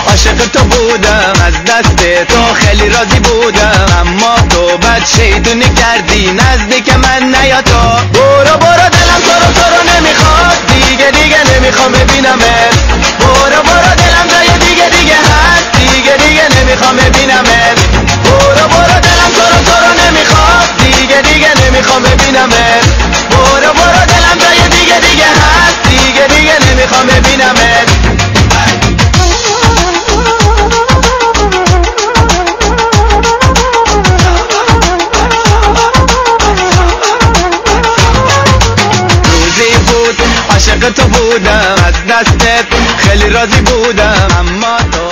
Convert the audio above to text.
عاشق تو بودم، از دست تو خیلی راضی بودم، اما تو بد شیطونی کردی، نزدیک من نیا تو. برو برو دلم تو رو نمیخواد، دیگه نمیخوام ببینمت. برو برو دلم جای دیگه هست، دیگه نمیخوام ببینمت. برو برو دلم تو رو نمیخواد، دیگه نمیخوام ببینمت. برو برو دلم جای دیگه هست، دیگه نمیخوام ببینمت. عاشق تو بودم، از دستت خیلی راضی بودم، اما تو